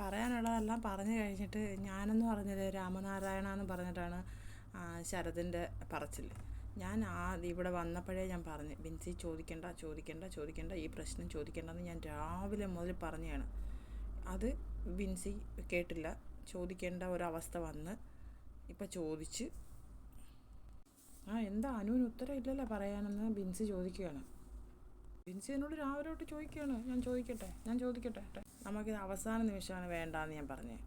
പറയാനുള്ളതെല്ലാം പറഞ്ഞു കഴിഞ്ഞിട്ട് ഞാനെന്ന് പറഞ്ഞത് രാമനാരായണ എന്ന് പറഞ്ഞിട്ടാണ് ശരതിൻ്റെ പറച്ചിൽ. ഞാൻ ഇവിടെ വന്നപ്പോഴേ ഞാൻ പറഞ്ഞു, ബിൻസി ചോദിക്കണ്ട, ഈ പ്രശ്നം ചോദിക്കേണ്ടെന്ന് ഞാൻ രാവിലെ മുതൽ പറഞ്ഞതാണ്. അത് ബിൻസി കേട്ടില്ല. ചോദിക്കേണ്ട ഒരവസ്ഥ വന്ന് ഇപ്പം ചോദിച്ച്. എന്താ അനുവിന് ഉത്തരം ഇല്ലല്ലോ പറയാനെന്ന് ബിൻസി ചോദിക്കുകയാണ്. ബിൻസി എന്നോട് രാവിലെ തൊട്ട് ചോദിക്കുകയാണ്, ഞാൻ ചോദിക്കട്ടെ. നമുക്കിത് അവസാന നിമിഷമാണ് വേണ്ടാന്ന് ഞാൻ പറഞ്ഞത്.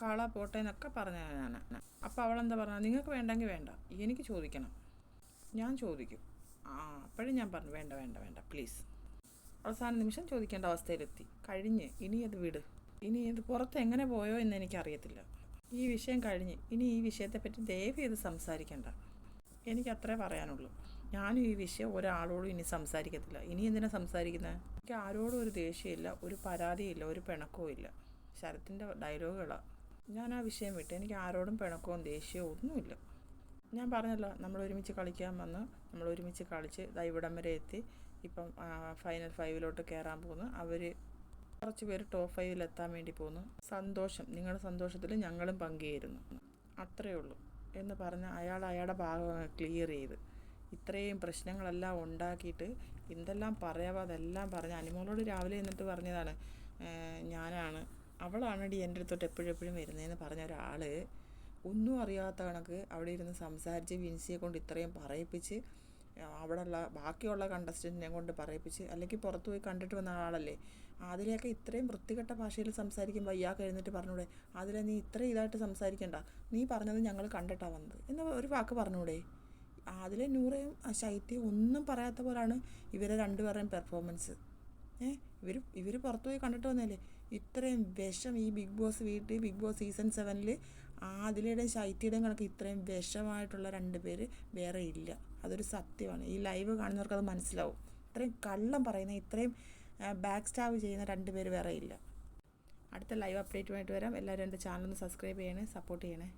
കള പോട്ടെ എന്നൊക്കെ പറഞ്ഞതാണ് ഞാൻ. അപ്പോൾ അവളെന്താ പറഞ്ഞത്, നിങ്ങൾക്ക് വേണ്ടെങ്കിൽ വേണ്ട, എനിക്ക് ചോദിക്കണം, ഞാൻ ചോദിക്കും. അപ്പോഴും ഞാൻ പറഞ്ഞു വേണ്ട പ്ലീസ്. അവസാന നിമിഷം ചോദിക്കേണ്ട അവസ്ഥയിലെത്തി. കഴിഞ്ഞ്, ഇനി അത് വിട്. ഇനി ഇത് പുറത്ത് എങ്ങനെ പോയോ എന്ന് എനിക്കറിയത്തില്ല. ഈ വിഷയം കഴിഞ്ഞ് ഇനി ഈ വിഷയത്തെപ്പറ്റി ദയവ് ചെയ്ത് സംസാരിക്കണ്ട. എനിക്കത്രേ പറയാനുള്ളൂ. ഞാനും ഈ വിഷയം ഒരാളോടും ഇനി സംസാരിക്കത്തില്ല. ഇനി എന്തിനാണ് സംസാരിക്കുന്നത്? എനിക്ക് ആരോടും ഒരു ദേഷ്യമില്ല, ഒരു പരാതിയില്ല, ഒരു പിണക്കവും ഇല്ല. ശരത്തിൻ്റെ ഡയലോഗുകളാണ്. ഞാൻ ആ വിഷയം വിട്ട്. എനിക്ക് ആരോടും പിണക്കവും ദേഷ്യവും ഒന്നുമില്ല. ഞാൻ പറഞ്ഞല്ലോ, നമ്മൾ ഒരുമിച്ച് കളിക്കാൻ വന്ന്, നമ്മൾ ഒരുമിച്ച് കളിച്ച് ഇവിടം വരെ എത്തി. ഇപ്പം ഫൈനൽ 5 കയറാൻ പോകുന്നു. അവർ കുറച്ച് പേര് ടോപ്പ് 5 എത്താൻ വേണ്ടി പോകുന്നു. സന്തോഷം, നിങ്ങളുടെ സന്തോഷത്തിൽ ഞങ്ങളും പങ്കുചേരുന്നു, അത്രയേ ഉള്ളൂ എന്ന് പറഞ്ഞ് അയാളുടെ ഭാഗം ക്ലിയർ ചെയ്ത് ഇത്രയും പ്രശ്നങ്ങളെല്ലാം ഉണ്ടാക്കിയിട്ട് എന്തെല്ലാം പറയാവോ അതെല്ലാം പറഞ്ഞ് അനുമോളോട് രാവിലെ എന്നിട്ട് പറഞ്ഞതാണ്, അവളാണടി എൻ്റെ അടുത്തോട്ട് എപ്പോഴും വരുന്നതെന്ന് പറഞ്ഞ ഒരാൾ ഒന്നും അറിയാത്ത കണക്ക് അവിടെ ഇരുന്ന് സംസാരിച്ച് വിൻസിയെ കൊണ്ട് ഇത്രയും പറയിപ്പിച്ച്, അവിടെയുള്ള ബാക്കിയുള്ള കണ്ടസ്റ്റൻറ്റിനെ കൊണ്ട് പറയിപ്പിച്ച്, അല്ലെങ്കിൽ പുറത്ത് പോയി കണ്ടിട്ട് വന്ന ആളല്ലേ, അതിലെയൊക്കെ ഇത്രയും വൃത്തികെട്ട ഭാഷയിൽ സംസാരിക്കുമ്പോൾ ഇയാൾക്ക് എഴുന്നിട്ട് പറഞ്ഞൂടെ, അതിലെ നീ ഇത്രയും ഇതായിട്ട് സംസാരിക്കണ്ട, നീ പറഞ്ഞത് ഞങ്ങൾ കണ്ടിട്ടാണ് വന്നത് എന്ന് ഒരു വാക്ക് പറഞ്ഞൂടെ? അതിലെ നൂറയും ശൈത്യവും ഒന്നും പറയാത്ത പോലാണ് ഇവരെ രണ്ടുപേരുടെയും പെർഫോമൻസ്. ഇവർ പുറത്തു പോയി കണ്ടിട്ട് വന്നല്ലേ. ഇത്രയും വിഷം ഈ ബിഗ് ബോസ് സീസൺ 7 അതിലൂടെയും ശൈത്യയുടെയും കണക്ക് ഇത്രയും വിഷമായിട്ടുള്ള 2 പേര് വേറെ ഇല്ല. അതൊരു സത്യമാണ്. ഈ ലൈവ് കാണുന്നവർക്കത് മനസ്സിലാവും. ഇത്രയും കള്ളം പറയുന്ന, ഇത്രയും ബാക്ക് സ്റ്റാബ് ചെയ്യുന്ന 2 പേര് വേറെ ഇല്ല. അടുത്ത ലൈവ് അപ്ഡേറ്റുമായിട്ട് വരാം. എല്ലാവരും എൻ്റെ ചാനൽ ഒന്ന് സബ്സ്ക്രൈബ് ചെയ്യണേ, സപ്പോർട്ട് ചെയ്യണേ.